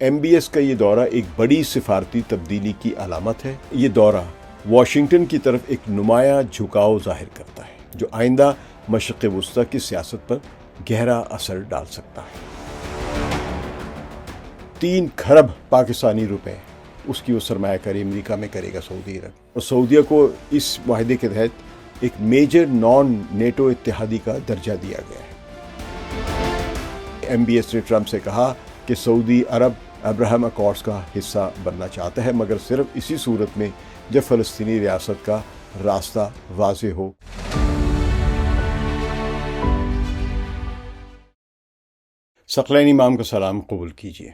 MBS کا یہ دورہ ایک بڑی سفارتی تبدیلی کی علامت ہے۔ یہ دورہ واشنگٹن کی طرف ایک نمایاں جھکاؤ ظاہر کرتا ہے جو آئندہ مشرق وسطی کی سیاست پر گہرا اثر ڈال سکتا ہے۔ 3 کھرب پاکستانی روپے اس کی وہ سرمایہ کاری امریکہ میں کرے گا سعودی عرب، اور سعودیہ کو اس معاہدے کے تحت ایک میجر نان نیٹو اتحادی کا درجہ دیا گیا ہے۔ MBS نے ٹرمپ سے کہا کہ سعودی عرب ابراہم اکارڈز کا حصہ بننا چاہتا ہے، مگر صرف اسی صورت میں جب فلسطینی ریاست کا راستہ واضح ہو۔ ثقلین امام کا سلام قبول کیجیے۔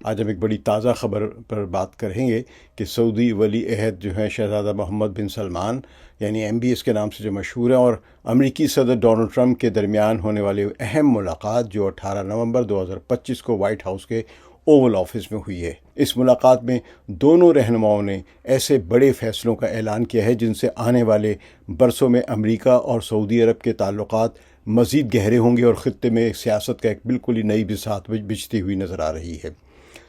آج ہم ایک بڑی تازہ خبر پر بات کریں گے کہ سعودی ولی عہد جو ہیں شہزادہ محمد بن سلمان، یعنی MBS کے نام سے جو مشہور ہیں، اور امریکی صدر ڈونلڈ ٹرمپ کے درمیان ہونے والی اہم ملاقات جو 18 نومبر 2025 کو وائٹ ہاؤس کے اوول آفس میں ہوئی ہے۔ اس ملاقات میں دونوں رہنماؤں نے ایسے بڑے فیصلوں کا اعلان کیا ہے جن سے آنے والے برسوں میں امریکہ اور سعودی عرب کے تعلقات مزید گہرے ہوں گے اور خطے میں سیاست کا ایک بالکل ہی نئی بساط بچھتی ہوئی نظر آ رہی ہے۔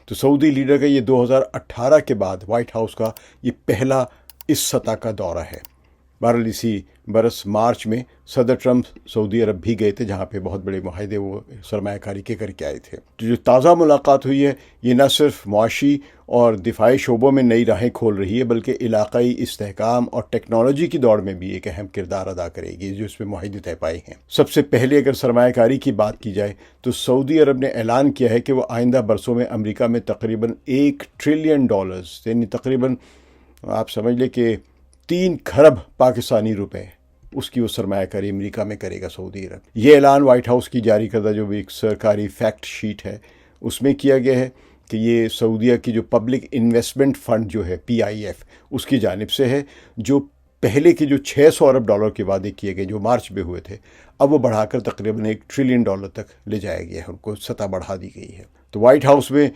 تو سعودی لیڈر کا یہ 2018 کے بعد وائٹ ہاؤس کا یہ پہلا اس سطح کا دورہ ہے۔ بہرحال اسی برس مارچ میں صدر ٹرمپ سعودی عرب بھی گئے تھے، جہاں پہ بہت بڑے معاہدے وہ سرمایہ کاری کے کر کے آئے تھے۔ جو تازہ ملاقات ہوئی ہے یہ نہ صرف معاشی اور دفاعی شعبوں میں نئی راہیں کھول رہی ہے، بلکہ علاقائی استحکام اور ٹیکنالوجی کی دوڑ میں بھی ایک اہم کردار ادا کرے گی جو اس میں معاہدے طے پائے ہیں۔ سب سے پہلے اگر سرمایہ کاری کی بات کی جائے تو سعودی عرب نے اعلان کیا ہے کہ وہ آئندہ برسوں میں امریکہ میں تقریباً $1 ٹریلین، یعنی تقریباً آپ سمجھ لیں کہ 3 کھرب پاکستانی روپے اس کی وہ سرمایہ کاری امریکہ میں کرے گا سعودی عرب۔ یہ اعلان وائٹ ہاؤس کی جاری کردہ جو بھی ایک سرکاری فیکٹ شیٹ ہے اس میں کیا گیا ہے کہ یہ سعودیہ کی جو پبلک انویسٹمنٹ فنڈ جو ہے PIF اس کی جانب سے ہے، جو پہلے کے جو $600 ارب کے وعدے کیے گئے جو مارچ میں ہوئے تھے، اب وہ بڑھا کر تقریباً $1 ٹریلین تک لے جایا گیا ہے، ان کو سطح بڑھا دی گئی ہے۔ تو وائٹ ہاؤس میں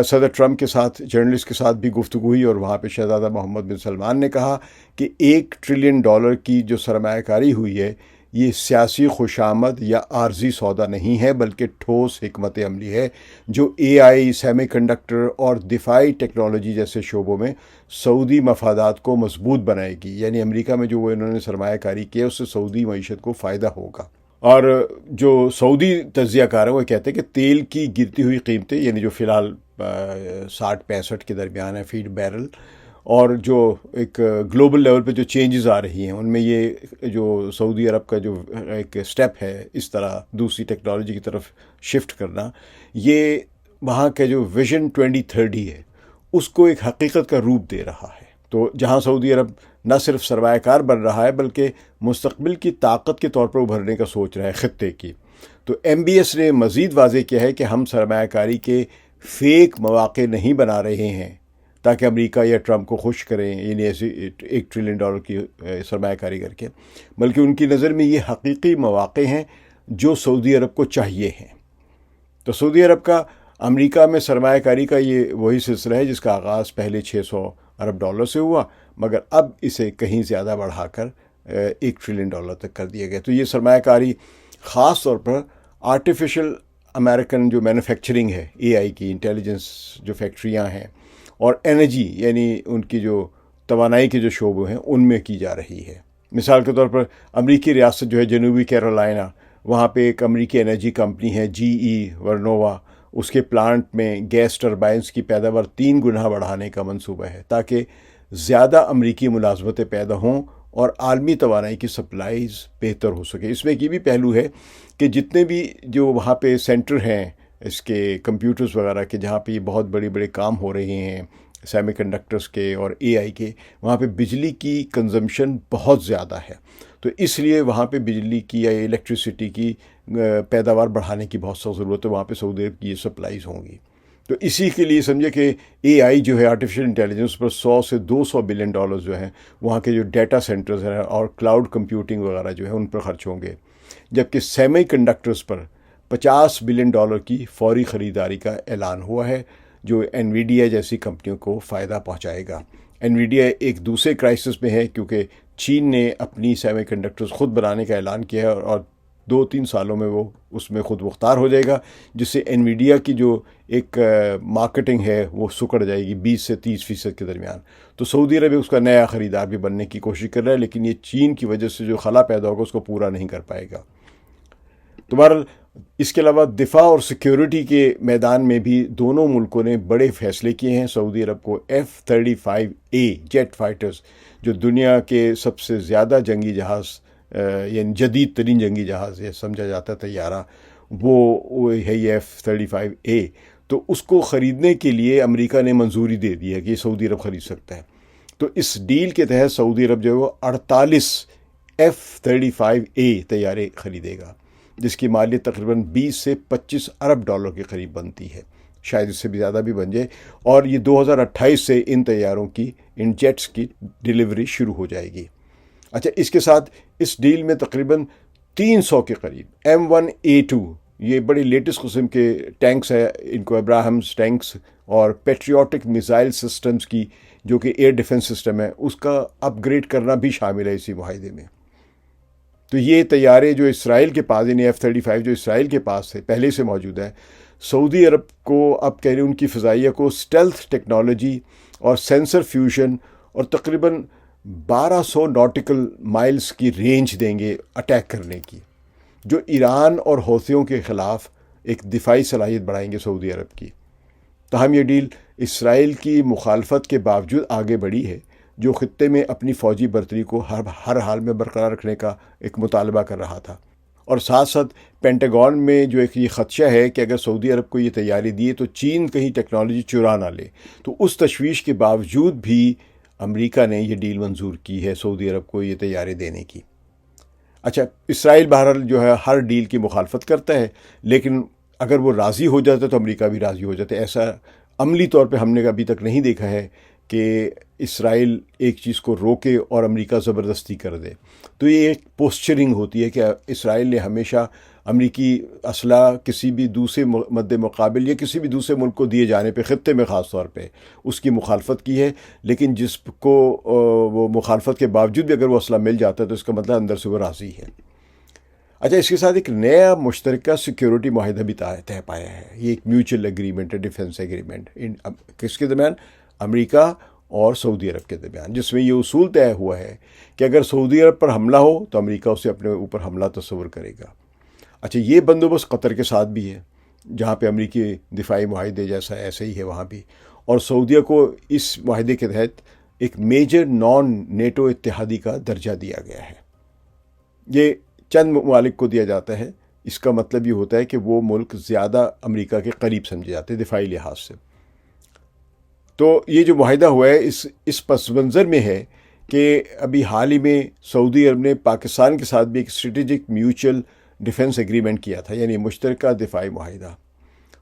صدر ٹرمپ کے ساتھ جرنلسٹ کے ساتھ بھی گفتگو ہوئی اور وہاں پہ شہزادہ محمد بن سلمان نے کہا کہ $1 ٹریلین کی جو سرمایہ کاری ہوئی ہے یہ سیاسی خوشامد یا عارضی سودا نہیں ہے، بلکہ ٹھوس حکمت عملی ہے جو AI، سیمی کنڈکٹر اور دفاعی ٹیکنالوجی جیسے شعبوں میں سعودی مفادات کو مضبوط بنائے گی۔ یعنی امریکہ میں جو وہ انہوں نے سرمایہ کاری کی ہے اس سے سعودی معیشت کو فائدہ ہوگا۔ اور جو سعودی تجزیہ کار ہیں وہ کہتے ہیں کہ تیل کی گرتی ہوئی قیمتیں، یعنی جو فی الحال 60-65 کے درمیان ہے فی بیرل، اور جو ایک گلوبل لیول پہ جو چینجز آ رہی ہیں ان میں یہ جو سعودی عرب کا جو ایک سٹیپ ہے اس طرح دوسری ٹیکنالوجی کی طرف شفٹ کرنا، یہ وہاں کا جو ویژن 2030 ہے اس کو ایک حقیقت کا روپ دے رہا ہے۔ تو جہاں سعودی عرب نہ صرف سرمایہ کار بن رہا ہے بلکہ مستقبل کی طاقت کے طور پر ابھرنے کا سوچ رہا ہے خطے کی، تو MBS نے مزید واضح کیا ہے کہ ہم سرمایہ کاری کے فیک مواقع نہیں بنا رہے ہیں تاکہ امریکہ یا ٹرمپ کو خوش کریں، یعنی ایسے $1 ٹریلین کی سرمایہ کاری کر کے، بلکہ ان کی نظر میں یہ حقیقی مواقع ہیں جو سعودی عرب کو چاہیے ہیں۔ تو سعودی عرب کا امریکہ میں سرمایہ کاری کا یہ وہی سلسلہ ہے جس کا آغاز پہلے $600 ارب سے ہوا، مگر اب اسے کہیں زیادہ بڑھا کر $1 ٹریلین تک کر دیا گیا۔ تو یہ سرمایہ کاری خاص طور پر آرٹیفیشل امریکن جو مینوفیکچرنگ ہے، AI کی انٹیلیجنس جو فیکٹریاں ہیں، اور انرجی یعنی ان کی جو توانائی کے جو شعبے ہیں ان میں کی جا رہی ہے۔ مثال کے طور پر امریکی ریاست جو ہے جنوبی کیرولائنا، وہاں پہ ایک امریکی انرجی کمپنی ہے GE ورنووا، اس کے پلانٹ میں گیس ٹربائنز کی پیداوار 3 گنا بڑھانے کا منصوبہ ہے تاکہ زیادہ امریکی ملازمتیں پیدا ہوں اور عالمی توانائی کی سپلائیز بہتر ہو سکے۔ اس میں یہ بھی پہلو ہے کہ جتنے بھی جو وہاں پہ سینٹر ہیں اس کے کمپیوٹرز وغیرہ کے جہاں پہ یہ بہت بڑے بڑے کام ہو رہے ہیں سیمی کنڈکٹرز کے اور AI کے، وہاں پہ بجلی کی کنزمپشن بہت زیادہ ہے، تو اس لیے وہاں پہ بجلی کی یا الیکٹریسٹی کی پیداوار بڑھانے کی بہت سخت ضرورت ہے، وہاں پہ سعودی عرب کی یہ سپلائیز ہوں گی۔ تو اسی کے لیے سمجھے کہ AI جو ہے آرٹیفیشل انٹیلیجنس پر $100 سے $200 بلین جو ہیں وہاں کے جو ڈیٹا سینٹرز ہیں اور کلاؤڈ کمپیوٹنگ وغیرہ جو ہے ان پر خرچ ہوں گے، جبکہ سیمی کنڈکٹرز پر $50 بلین کی فوری خریداری کا اعلان ہوا ہے جو NVIDIA جیسی کمپنیوں کو فائدہ پہنچائے گا۔ NVIDIA ایک دوسرے کرائسس میں ہے کیونکہ چین نے اپنی سیمی کنڈکٹرز خود بنانے کا اعلان کیا ہے اور 2-3 سالوں میں وہ اس میں خود مختار ہو جائے گا، جس سے انویڈیا کی جو ایک مارکیٹنگ ہے وہ سکڑ جائے گی 20 سے 30% کے درمیان۔ تو سعودی عرب اس کا نیا خریدار بھی بننے کی کوشش کر رہا ہے، لیکن یہ چین کی وجہ سے جو خلا پیدا ہوگا اس کو پورا نہیں کر پائے گا۔ تو بہرحال اس کے علاوہ دفاع اور سیکیورٹی کے میدان میں بھی دونوں ملکوں نے بڑے فیصلے کیے ہیں۔ سعودی عرب کو F-35A جیٹ فائٹرز، جو دنیا کے سب سے زیادہ جنگی جہاز، یعنی جدید ترین جنگی جہاز یہ سمجھا جاتا ہے طیارہ، وہ ہے یہ F-35A، تو اس کو خریدنے کے لیے امریکہ نے منظوری دے دی ہے کہ یہ سعودی عرب خرید سکتا ہے۔ تو اس ڈیل کے تحت سعودی عرب جو ہے وہ 48 F-35A طیارے خریدے گا، جس کی مالیت تقریباً 20 سے 25 ارب ڈالر کے قریب بنتی ہے، شاید اس سے بھی زیادہ بھی بن جائے، اور یہ 2028 سے ان طیاروں کی، ان جیٹس کی ڈیلیوری شروع ہو جائے گی۔ اچھا، اس کے ساتھ اس ڈیل میں تقریباً 300 کے قریب M1A2، یہ بڑی لیٹسٹ قسم کے ٹینکس ہے، ان کو ابراہمز ٹینکس، اور پیٹریوٹک میزائل سسٹمز کی جو کہ ایئر ڈیفنس سسٹم ہے، اس کا اپ گریڈ کرنا بھی شامل ہے اسی معاہدے میں۔ تو یہ طیارے جو اسرائیل کے پاس، یعنی F-35 جو اسرائیل کے پاس ہے پہلے سے موجود ہے، سعودی عرب کو اب کہہ رہے ہیں ان کی فضائیہ کو اسٹیلتھ ٹیکنالوجی اور سینسر فیوژن اور تقریباً 1200 ناٹیکل مائلز کی رینج دیں گے اٹیک کرنے کی، جو ایران اور حوثیوں کے خلاف ایک دفاعی صلاحیت بڑھائیں گے سعودی عرب کی۔ تاہم یہ ڈیل اسرائیل کی مخالفت کے باوجود آگے بڑھی ہے، جو خطے میں اپنی فوجی برتری کو ہر حال میں برقرار رکھنے کا ایک مطالبہ کر رہا تھا، اور ساتھ ساتھ پینٹاگون میں جو ایک یہ خدشہ ہے کہ اگر سعودی عرب کو یہ تیاری دیے تو چین کہیں ٹیکنالوجی چرا نہ لے، تو اس تشویش کے باوجود بھی امریکہ نے یہ ڈیل منظور کی ہے سعودی عرب کو یہ تیاری دینے کی۔ اچھا، اسرائیل بہرحال جو ہے ہر ڈیل کی مخالفت کرتا ہے، لیکن اگر وہ راضی ہو جاتا ہے تو امریکہ بھی راضی ہو جاتا ہے۔ ایسا عملی طور پہ ہم نے ابھی تک نہیں دیکھا ہے کہ اسرائیل ایک چیز کو روکے اور امریکہ زبردستی کر دے۔ تو یہ ایک پوسچرنگ ہوتی ہے کہ اسرائیل نے ہمیشہ امریکی اسلحہ کسی بھی دوسرے مد مقابل یا کسی بھی دوسرے ملک کو دیے جانے پہ، خطے میں خاص طور پہ، اس کی مخالفت کی ہے، لیکن جس کو وہ مخالفت کے باوجود بھی اگر وہ اسلحہ مل جاتا ہے تو اس کا مطلب اندر سے وہ راضی ہے۔ اچھا، اس کے ساتھ ایک نیا مشترکہ سیکیورٹی معاہدہ بھی طے پایا ہے۔ یہ ایک میوچل ایگریمنٹ ہے، ڈیفنس ایگریمنٹ، کس کے درمیان؟ امریکہ اور سعودی عرب کے درمیان، جس میں یہ اصول طے ہوا ہے کہ اگر سعودی عرب پر حملہ ہو تو امریکہ اسے اپنے اوپر حملہ تصور کرے گا۔ اچھا، یہ بندوبست قطر کے ساتھ بھی ہے، جہاں پہ امریکی دفاعی معاہدے جیسا ایسے ہی ہے وہاں بھی، اور سعودیہ کو اس معاہدے کے تحت ایک میجر نان نیٹو اتحادی کا درجہ دیا گیا ہے۔ یہ چند ممالک کو دیا جاتا ہے، اس کا مطلب یہ ہوتا ہے کہ وہ ملک زیادہ امریکہ کے قریب سمجھے جاتے ہیں دفاعی لحاظ سے۔ تو یہ جو معاہدہ ہوا ہے اس پس منظر میں ہے کہ ابھی حال ہی میں سعودی عرب نے پاکستان کے ساتھ بھی ایک اسٹریٹجک میوچل ڈیفنس ایگریمنٹ کیا تھا، یعنی مشترکہ دفاعی معاہدہ،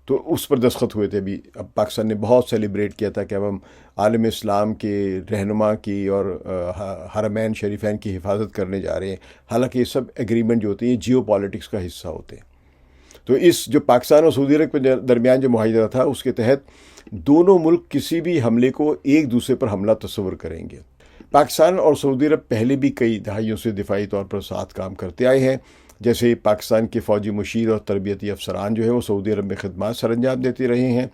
تو اس پر دستخط ہوئے تھے ابھی۔ اب پاکستان نے بہت سیلیبریٹ کیا تھا کہ اب ہم عالم اسلام کے رہنما کی اور حرمین شریفین کی حفاظت کرنے جا رہے ہیں، حالانکہ یہ سب ایگریمنٹ جو ہوتے ہیں جیو پالیٹکس کا حصہ ہوتے ہیں۔ تو اس جو پاکستان اور سعودی عرب کے درمیان جو معاہدہ تھا، اس کے تحت دونوں ملک کسی بھی حملے کو ایک دوسرے پر حملہ تصور کریں گے۔ پاکستان اور سعودی عرب پہلے بھی کئی دہائیوں سے دفاعی طور پر ساتھ کام کرتے آئے ہیں، جیسے پاکستان کے فوجی مشیر اور تربیتی افسران جو ہے وہ سعودی عرب میں خدمات سر انجام دیتے رہے ہیں۔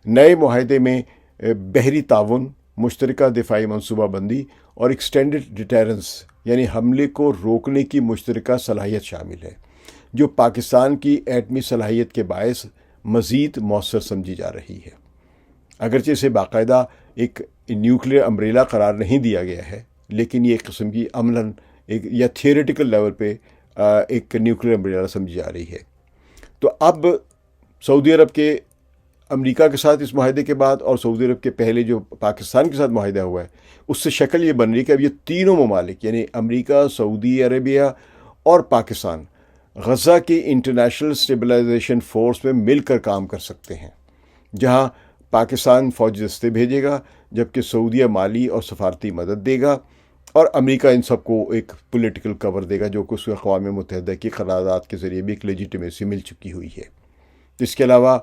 نئے معاہدے میں بحری تعاون، مشترکہ دفاعی منصوبہ بندی اور ایکسٹینڈڈ ڈیٹرنس، یعنی حملے کو روکنے کی مشترکہ صلاحیت شامل ہے، جو پاکستان کی ایٹمی صلاحیت کے باعث مزید مؤثر سمجھی جا رہی ہے۔ اگرچہ اسے باقاعدہ ایک نیوکلیئر امبریلا قرار نہیں دیا گیا ہے، لیکن یہ ایک قسم کی عملاً یا تھیوریٹیکل لیول پہ ایک نیوکلیئر امبریلا سمجھی جا رہی ہے۔ تو اب سعودی عرب کے امریکہ کے ساتھ اس معاہدے کے بعد اور سعودی عرب کے پہلے جو پاکستان کے ساتھ معاہدہ ہوا ہے، اس سے شکل یہ بن رہی ہے کہ اب یہ تینوں ممالک یعنی امریکہ، سعودی عربیہ اور پاکستان غزہ کی انٹرنیشنل اسٹیبلائزیشن فورس میں مل کر کام کر سکتے ہیں، جہاں پاکستان فوجی دستے بھیجے گا، جبکہ سعودیہ مالی اور سفارتی مدد دے گا، اور امریکہ ان سب کو ایک پولیٹیکل کور دے گا، جو کہ اس کو اقوام متحدہ کی قرارداد کے ذریعے بھی ایک لیجیٹیمیسی مل چکی ہوئی ہے۔ اس کے علاوہ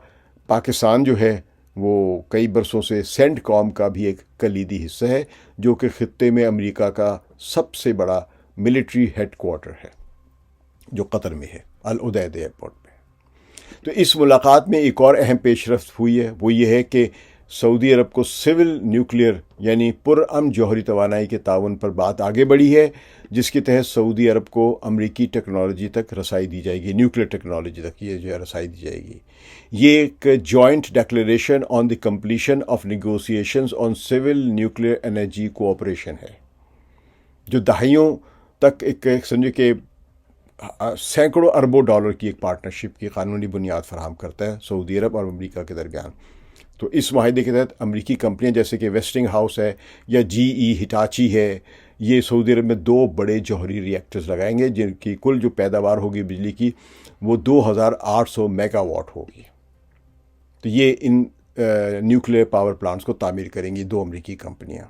پاکستان جو ہے وہ کئی برسوں سے سینٹ کام کا بھی ایک کلیدی حصہ ہے، جو کہ خطے میں امریکہ کا سب سے بڑا ملٹری ہیڈ کوارٹر ہے۔ جو قطر میں ہے، العدید ایئرپورٹ پہ۔ تو اس ملاقات میں ایک اور اہم پیش رفت ہوئی ہے، وہ یہ ہے کہ سعودی عرب کو سول نیوکلیئر یعنی پرامن جوہری توانائی کے تعاون پر بات آگے بڑھی ہے، جس کے تحت سعودی عرب کو امریکی ٹیکنالوجی تک رسائی دی جائے گی، نیوکلیئر ٹیکنالوجی تک یہ جو ہے رسائی دی جائے گی۔ یہ ایک joint declaration on the completion of negotiations on civil nuclear energy cooperation ہے، جو دہائیوں تک ایک سمجھے کہ سینکڑوں اربوں ڈالر کی ایک پارٹنرشپ کی قانونی بنیاد فراہم کرتا ہے سعودی عرب اور امریکہ کے درمیان۔ تو اس معاہدے کے تحت امریکی کمپنیاں جیسے کہ ویسٹنگ ہاؤس ہے یا GE ہٹاچی ہے، یہ سعودی عرب میں 2 بڑے جوہری ری ایکٹرز لگائیں گے، جن کی کل جو پیداوار ہوگی بجلی کی وہ 2800 میگا واٹ ہوگی۔ تو یہ ان نیوکلیئر پاور پلانٹس کو تعمیر کریں گی 2 امریکی کمپنیاں،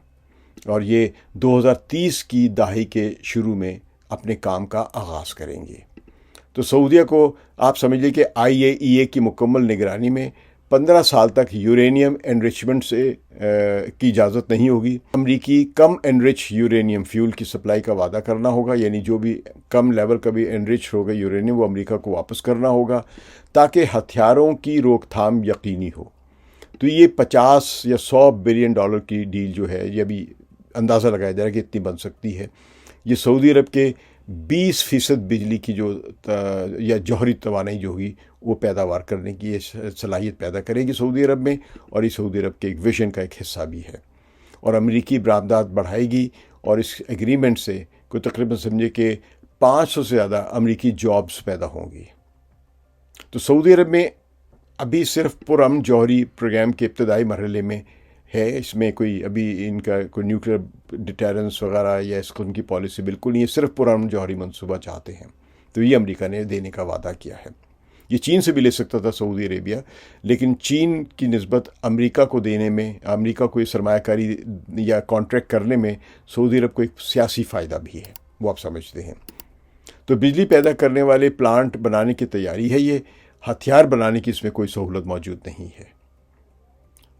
اور یہ 2030 کی دہائی کے شروع میں اپنے کام کا آغاز کریں گے۔ تو سعودیہ کو آپ سمجھ لیں کہ IAEA کی مکمل نگرانی میں 15 سال تک یورینیم انریچمنٹ کی اجازت نہیں ہوگی۔ امریکی کم انرچ یورینیم فیول کی سپلائی کا وعدہ کرنا ہوگا، یعنی جو بھی کم لیول کا بھی انرچ ہوگا یورینیم وہ امریکہ کو واپس کرنا ہوگا تاکہ ہتھیاروں کی روک تھام یقینی ہو۔ تو یہ 50 یا 100 بلین ڈالر کی ڈیل جو ہے، یہ بھی اندازہ لگایا جا رہا ہے کہ اتنی بن سکتی ہے۔ یہ سعودی عرب کے 20% بجلی کی جو یا جوہری توانائی جو ہوگی وہ پیداوار کرنے کی یہ صلاحیت پیدا کرے گی سعودی عرب میں، اور یہ سعودی عرب کے ایک ویژن کا ایک حصہ بھی ہے، اور امریکی برآمدات بڑھائے گی، اور اس ایگریمنٹ سے کوئی تقریباً سمجھے کہ 500 سے زیادہ امریکی جابز پیدا ہوں گی۔ تو سعودی عرب میں ابھی صرف پرامن جوہری پروگرام کے ابتدائی مرحلے میں ہے، اس میں کوئی ابھی ان کا کوئی نیوکلیئر ڈیٹرنس وغیرہ یا اس قسم کی پالیسی بالکل نہیں ہے، صرف پرامن جوہری منصوبہ چاہتے ہیں۔ تو یہ امریکہ نے دینے کا وعدہ کیا ہے۔ یہ چین سے بھی لے سکتا تھا سعودی عربیہ، لیکن چین کی نسبت امریکہ کو دینے میں، امریکہ کو یہ سرمایہ کاری یا کانٹریکٹ کرنے میں سعودی عرب کو ایک سیاسی فائدہ بھی ہے، وہ آپ سمجھتے ہیں۔ تو بجلی پیدا کرنے والے پلانٹ بنانے کی تیاری ہے، یہ ہتھیار بنانے کی اس میں کوئی سہولت موجود نہیں ہے۔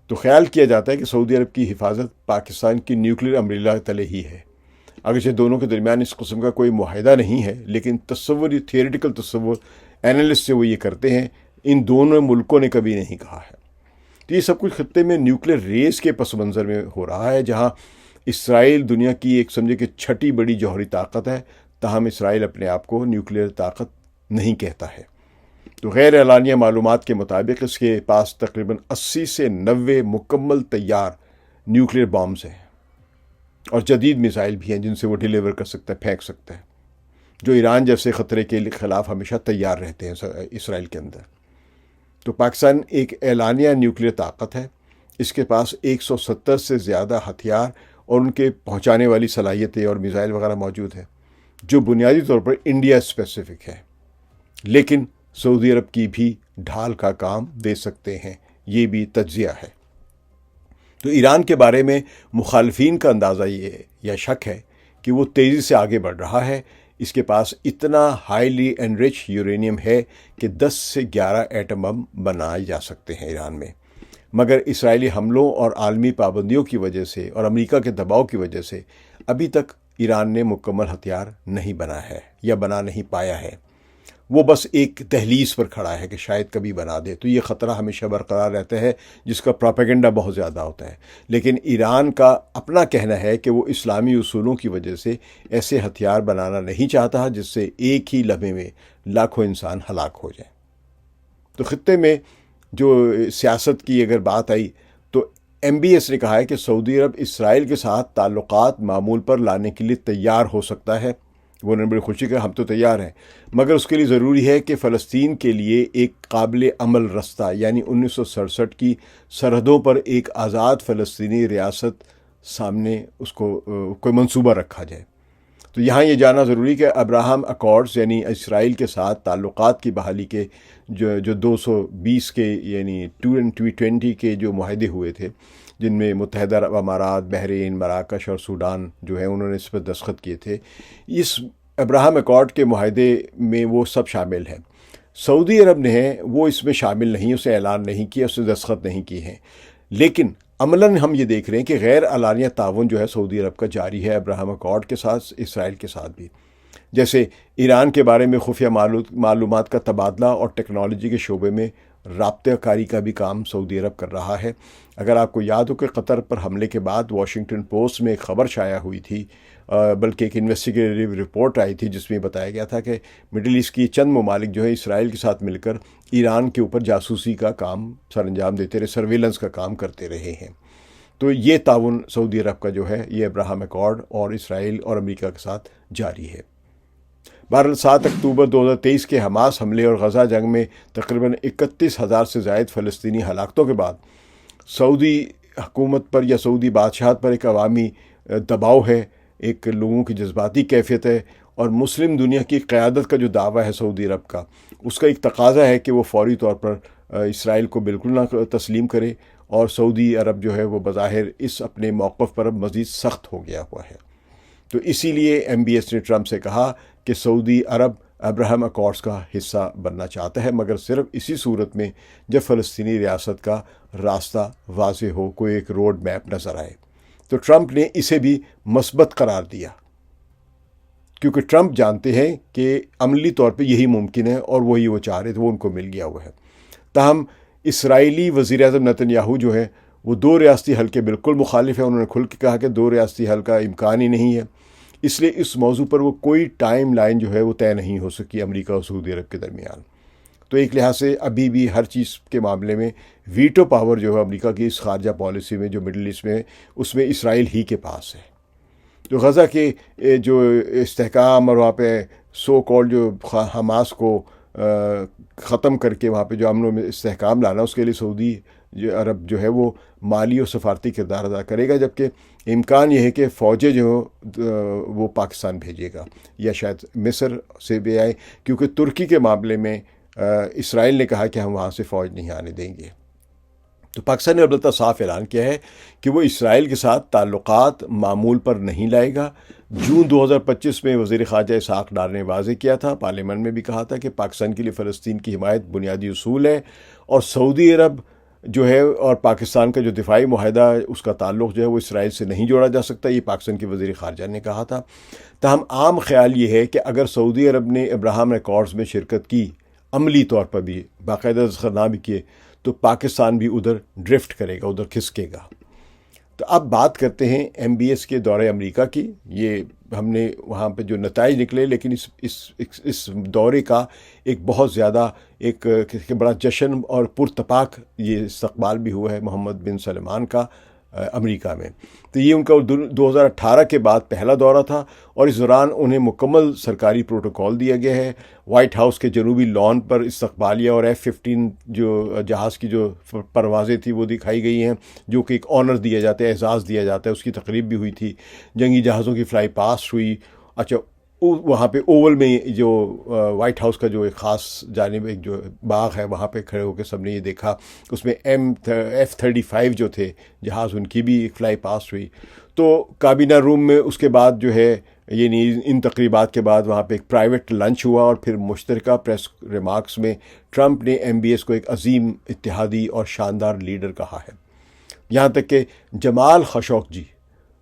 تو خیال کیا جاتا ہے کہ سعودی عرب کی حفاظت پاکستان کی نیوکلیئر امبریلا تلے ہی ہے، اگرچہ دونوں کے درمیان اس قسم کا کوئی معاہدہ نہیں ہے، لیکن تصور، یہ تھیوریٹیکل تصور اینالسٹ سے وہ یہ کرتے ہیں، ان دونوں ملکوں نے کبھی نہیں کہا ہے۔ تو یہ سب کچھ خطے میں نیوکلیئر ریس کے پس منظر میں ہو رہا ہے، جہاں اسرائیل دنیا کی ایک سمجھے کہ 6ٹھی بڑی جوہری طاقت ہے، تاہم اسرائیل اپنے آپ کو نیوکلیئر طاقت نہیں کہتا ہے۔ تو غیر اعلانیہ معلومات کے مطابق اس کے پاس تقریباً 80 سے 90 مکمل تیار نیوکلیئر بامز ہیں، اور جدید میزائل بھی ہیں جن سے وہ ڈیلیور کر سکتا ہے، پھینک سکتا ہے، جو ایران جیسے خطرے کے خلاف ہمیشہ تیار رہتے ہیں اسرائیل کے اندر۔ تو پاکستان ایک اعلانیہ نیوکلیئر طاقت ہے، اس کے پاس 170 سے زیادہ ہتھیار اور ان کے پہنچانے والی صلاحیتیں اور میزائل وغیرہ موجود ہیں، جو بنیادی طور پر انڈیا اسپیسیفک ہے، لیکن سعودی عرب کی بھی ڈھال کا کام دے سکتے ہیں، یہ بھی تجزیہ ہے۔ تو ایران کے بارے میں مخالفین کا اندازہ یہ یا شک ہے کہ وہ تیزی سے آگے بڑھ رہا ہے، اس کے پاس اتنا ہائیلی انرچ یورینیم ہے کہ 10 سے 11 ایٹم بم بنائے جا سکتے ہیں ایران میں، مگر اسرائیلی حملوں اور عالمی پابندیوں کی وجہ سے اور امریکہ کے دباؤ کی وجہ سے ابھی تک ایران نے مکمل ہتھیار نہیں بنا ہے یا بنا نہیں پایا ہے۔ وہ بس ایک دہلیز پر کھڑا ہے کہ شاید کبھی بنا دے، تو یہ خطرہ ہمیشہ برقرار رہتا ہے، جس کا پروپیگنڈا بہت زیادہ ہوتا ہے۔ لیکن ایران کا اپنا کہنا ہے کہ وہ اسلامی اصولوں کی وجہ سے ایسے ہتھیار بنانا نہیں چاہتا جس سے ایک ہی لمحے میں لاکھوں انسان ہلاک ہو جائیں۔ تو خطے میں جو سیاست کی اگر بات آئی تو MBS نے کہا ہے کہ سعودی عرب اسرائیل کے ساتھ تعلقات معمول پر لانے کے لیے تیار ہو سکتا ہے۔ وہ نے بڑی خوشی کہا ہم تو تیار ہیں، مگر اس کے لیے ضروری ہے کہ فلسطین کے لیے ایک قابل عمل رستہ، یعنی 1967 کی سرحدوں پر ایک آزاد فلسطینی ریاست سامنے اس کو کوئی منصوبہ رکھا جائے۔ تو یہاں یہ جاننا ضروری کہ ابراہم اکارڈز یعنی اسرائیل کے ساتھ تعلقات کی بحالی کے جو 220 کے یعنی 2020 کے جو معاہدے ہوئے تھے، جن میں متحدہ عرب امارات، بحرین، مراکش اور سوڈان جو ہے انہوں نے اس پر دستخط کیے تھے، اس ابراہم اکارڈ کے معاہدے میں وہ سب شامل ہیں۔ سعودی عرب نے وہ اس میں شامل نہیں، اسے اعلان نہیں کیا، اسے دستخط نہیں کیے ہیں، لیکن عملاً ہم یہ دیکھ رہے ہیں کہ غیر اعلانیہ تعاون جو ہے سعودی عرب کا جاری ہے ابراہم اکارڈ کے ساتھ، اسرائیل کے ساتھ بھی۔ جیسے ایران کے بارے میں خفیہ معلومات کا تبادلہ اور ٹیکنالوجی کے شعبے میں رابطہ کاری کا بھی کام سعودی عرب کر رہا ہے۔ اگر آپ کو یاد ہو کہ قطر پر حملے کے بعد واشنگٹن پوسٹ میں ایک خبر شائع ہوئی تھی، بلکہ ایک انویسٹیگیٹو رپورٹ آئی تھی جس میں بتایا گیا تھا کہ مڈل ایسٹ کی چند ممالک جو ہے اسرائیل کے ساتھ مل کر ایران کے اوپر جاسوسی کا کام سر انجام دیتے رہے، سرویلنس کا کام کرتے رہے ہیں۔ تو یہ تعاون سعودی عرب کا جو ہے یہ ابراہم ایکارڈ اور اسرائیل اور امریکہ کے ساتھ جاری ہے۔ بہرحال 7 اکتوبر 2023 کے حماس حملے اور غزہ جنگ میں تقریباً 31,000 سے زائد فلسطینی ہلاکتوں کے بعد سعودی حکومت پر یا سعودی بادشاہت پر ایک عوامی دباؤ ہے، ایک لوگوں کی جذباتی کیفیت ہے، اور مسلم دنیا کی قیادت کا جو دعویٰ ہے سعودی عرب کا، اس کا ایک تقاضا ہے کہ وہ فوری طور پر اسرائیل کو بالکل نہ تسلیم کرے، اور سعودی عرب جو ہے وہ بظاہر اس اپنے موقف پر مزید سخت ہو گیا ہوا ہے۔ تو اسی لیے MBS نے ٹرمپ سے کہا کہ سعودی عرب ابراہم اکارڈز کا حصہ بننا چاہتا ہے، مگر صرف اسی صورت میں جب فلسطینی ریاست کا راستہ واضح ہو، کوئی ایک روڈ میپ نظر آئے۔ تو ٹرمپ نے اسے بھی مثبت قرار دیا، کیونکہ ٹرمپ جانتے ہیں کہ عملی طور پہ یہی ممکن ہے، اور وہی وہ چاہ رہے تھے، وہ ان کو مل گیا ہوا ہے۔ تاہم اسرائیلی وزیر اعظم نتن یاہو جو ہے وہ 2 ریاستی حل کے بالکل مخالف ہے۔ انہوں نے کھل کے کہا کہ 2 ریاستی حل کا امکان ہی نہیں ہے، اس لیے اس موضوع پر وہ کوئی ٹائم لائن جو ہے وہ طے نہیں ہو سکی امریکہ اور سعودی عرب کے درمیان۔ تو ایک لحاظ سے ابھی بھی ہر چیز کے معاملے میں ویٹو پاور جو ہے امریکہ کی اس خارجہ پالیسی میں جو مڈل ایسٹ میں ہے، اس میں اسرائیل ہی کے پاس ہے۔ جو غزہ کے جو استحکام اور وہاں پہ سو کال جو حماس کو ختم کر کے وہاں پہ جو امن و استحکام لانا، اس کے لیے سعودی عرب جو ہے وہ مالی اور سفارتی کردار ادا کرے گا، جبکہ امکان یہ ہے کہ فوجیں جو وہ پاکستان بھیجے گا یا شاید مصر سے بھی آئے، کیونکہ ترکی کے معاملے میں اسرائیل نے کہا کہ ہم وہاں سے فوج نہیں آنے دیں گے۔ تو پاکستان نے البتہ صاف اعلان کیا ہے کہ وہ اسرائیل کے ساتھ تعلقات معمول پر نہیں لائے گا۔ جون 2025 میں وزیر خارجہ اسحاق ڈار نے واضح کیا تھا، پارلیمنٹ میں بھی کہا تھا کہ پاکستان کے لیے فلسطین کی حمایت بنیادی اصول ہے، اور سعودی عرب جو ہے اور پاکستان کا جو دفاعی معاہدہ ہے اس کا تعلق جو ہے وہ اسرائیل سے نہیں جوڑا جا سکتا، یہ پاکستان کے وزیر خارجہ نے کہا تھا۔ تاہم عام خیال یہ ہے کہ اگر سعودی عرب نے ابراہم ایکارڈز میں شرکت کی، عملی طور پر بھی باقاعدہ دستخط بھی کیے، تو پاکستان بھی ادھر ڈرفٹ کرے گا، ادھر کھسکے گا۔ تو اب بات کرتے ہیں MBS کے دورے امریکہ کی۔ یہ ہم نے وہاں پہ جو نتائج نکلے، لیکن اس دورے کا ایک بہت زیادہ ایک بڑا جشن اور پرتپاک یہ استقبال بھی ہوا ہے محمد بن سلمان کا امریکہ میں۔ تو یہ ان کا 2018 کے بعد پہلا دورہ تھا، اور اس دوران انہیں مکمل سرکاری پروٹوکول دیا گیا ہے۔ وائٹ ہاؤس کے جنوبی لان پر استقبالیہ اور F-15 جو جہاز کی جو پروازیں تھیں وہ دکھائی گئی ہیں، جو کہ ایک آنر دیا جاتا ہے، اعزاز دیا جاتا ہے، اس کی تقریب بھی ہوئی تھی۔ جنگی جہازوں کی فلائی پاسٹ ہوئی۔ اچھا، وہاں پہ اوول میں جو وائٹ ہاؤس کا جو ایک خاص جانب ایک جو باغ ہے، وہاں پہ کھڑے ہو کے سب نے یہ دیکھا، اس میں F-35 جو تھے جہاز، ان کی بھی ایک فلائی پاسٹ ہوئی۔ تو کابینہ روم میں اس کے بعد جو ہے یعنی ان تقریبات کے بعد وہاں پہ ایک پرائیویٹ لنچ ہوا، اور پھر مشترکہ پریس ریمارکس میں ٹرمپ نے MBS کو ایک عظیم اتحادی اور شاندار لیڈر کہا ہے۔ یہاں تک کہ جمال خشوگی،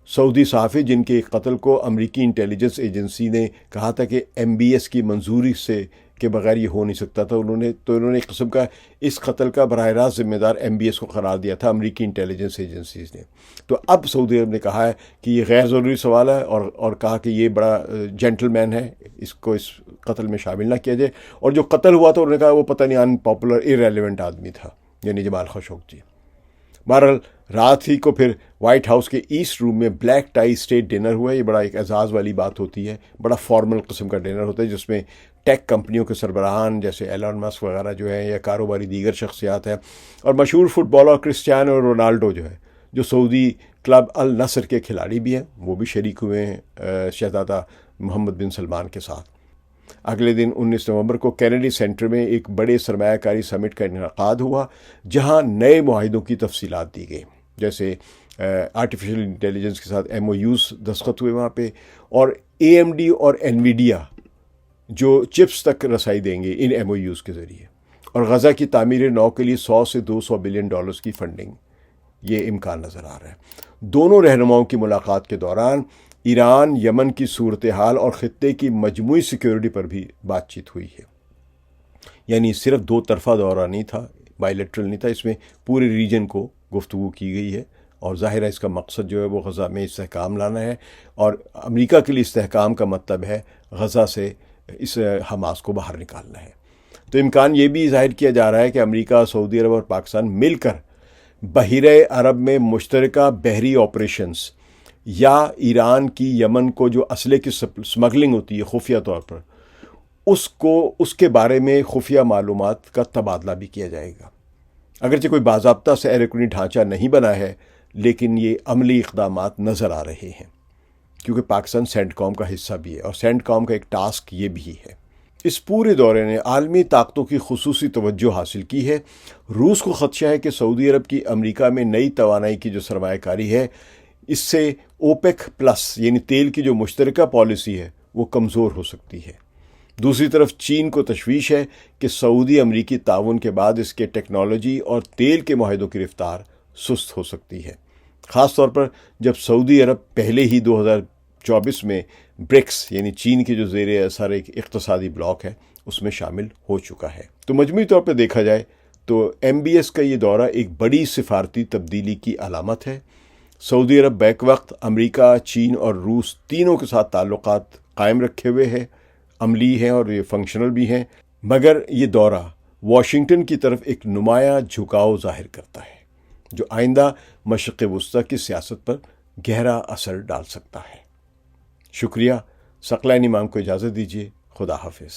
سعودی صحافی جن کے قتل کو امریکی انٹیلیجنس ایجنسی نے کہا تھا کہ MBS کی منظوری سے کے بغیر یہ ہو نہیں سکتا تھا، انہوں نے ایک قسم کا اس قتل کا براہ راست ذمہ دار MBS کو قرار دیا تھا امریکی انٹیلیجنس ایجنسیز نے۔ تو اب سعودی عرب نے کہا ہے کہ یہ غیر ضروری سوال ہے، اور کہا کہ یہ بڑا جینٹل مین ہے، اس کو اس قتل میں شامل نہ کیا جائے۔ اور جو قتل ہوا تھا انہوں نے کہا وہ پتہ نہیں ان پاپولر ایریلیونٹ آدمی تھا، یعنی جمال خشوگی۔ بہرحال رات ہی کو پھر وائٹ ہاؤس کے ایسٹ روم میں بلیک ٹائی اسٹیٹ ڈنر ہوا۔ یہ بڑا ایک اعزاز والی بات ہوتی ہے، بڑا فارمل قسم کا ڈنر ہوتا ہے، جس میں ٹیک کمپنیوں کے سربراہان جیسے ایلن مسک وغیرہ جو ہیں، یا کاروباری دیگر شخصیات ہیں، اور مشہور فٹ بالر کرسٹیانو رونالڈو جو ہے، جو سعودی کلب النصر کے کھلاڑی بھی ہیں، وہ بھی شریک ہوئے ہیں شہزادہ محمد بن سلمان کے ساتھ۔ اگلے دن 19 نومبر کو کینیڈی سینٹر میں ایک بڑے سرمایہ کاری سمٹ کا انعقاد ہوا، جہاں نئے معاہدوں کی تفصیلات دی گئی، جیسے آرٹیفیشل انٹیلیجنس کے ساتھ MOUs دستخط ہوئے وہاں پہ، اور AMD اور NVIDIA جو چپس تک رسائی دیں گے ان MOUs کے ذریعے، اور غزہ کی تعمیر نو کے لیے $100 سے $200 بلین کی فنڈنگ، یہ امکان نظر آ رہا ہے۔ دونوں رہنماؤں کی ملاقات کے دوران ایران، یمن کی صورتحال اور خطے کی مجموعی سیکیورٹی پر بھی بات چیت ہوئی ہے۔ یعنی صرف دو طرفہ دورہ نہیں تھا، بائی لیٹرل نہیں تھا، اس میں پورے ریجن کو گفتگو کی گئی ہے، اور ظاہر ہے اس کا مقصد جو ہے وہ غزہ میں استحکام لانا ہے، اور امریکہ کے لیے استحکام کا مطلب ہے غزہ سے اس حماس کو باہر نکالنا ہے۔ تو امکان یہ بھی ظاہر کیا جا رہا ہے کہ امریکہ، سعودی عرب اور پاکستان مل کر بحیرہ عرب میں مشترکہ بحری آپریشنز یا ایران کی یمن کو جو اسلحے کی سمگلنگ ہوتی ہے خفیہ طور پر، اس کے بارے میں خفیہ معلومات کا تبادلہ بھی کیا جائے گا۔ اگرچہ کوئی باضابطہ سے رکنی ڈھانچہ نہیں بنا ہے، لیکن یہ عملی اقدامات نظر آ رہے ہیں، کیونکہ پاکستان سینٹ کام کا حصہ بھی ہے، اور سینٹ کام کا ایک ٹاسک یہ بھی ہے۔ اس پورے دورے نے عالمی طاقتوں کی خصوصی توجہ حاصل کی ہے۔ روس کو خدشہ ہے کہ سعودی عرب کی امریکہ میں نئی توانائی کی جو سرمایہ کاری ہے، اس سے اوپیک پلس یعنی تیل کی جو مشترکہ پالیسی ہے وہ کمزور ہو سکتی ہے۔ دوسری طرف چین کو تشویش ہے کہ سعودی امریکی تعاون کے بعد اس کے ٹیکنالوجی اور تیل کے معاہدوں کی رفتار سست ہو سکتی ہے، خاص طور پر جب سعودی عرب پہلے ہی 2024 میں برکس یعنی چین کے جو زیر اثر ایک اقتصادی بلاک ہے اس میں شامل ہو چکا ہے۔ تو مجموعی طور پہ دیکھا جائے تو MBS کا یہ دورہ ایک بڑی سفارتی تبدیلی کی علامت ہے۔ سعودی عرب بیک وقت امریکہ، چین اور روس تینوں کے ساتھ تعلقات قائم رکھے ہوئے ہے، عملی ہیں اور یہ فنکشنل بھی ہیں، مگر یہ دورہ واشنگٹن کی طرف ایک نمایاں جھکاؤ ظاہر کرتا ہے جو آئندہ مشرق وسطیٰ کی سیاست پر گہرا اثر ڈال سکتا ہے۔ شکریہ۔ ثقلین امام کو اجازت دیجیے۔ خدا حافظ۔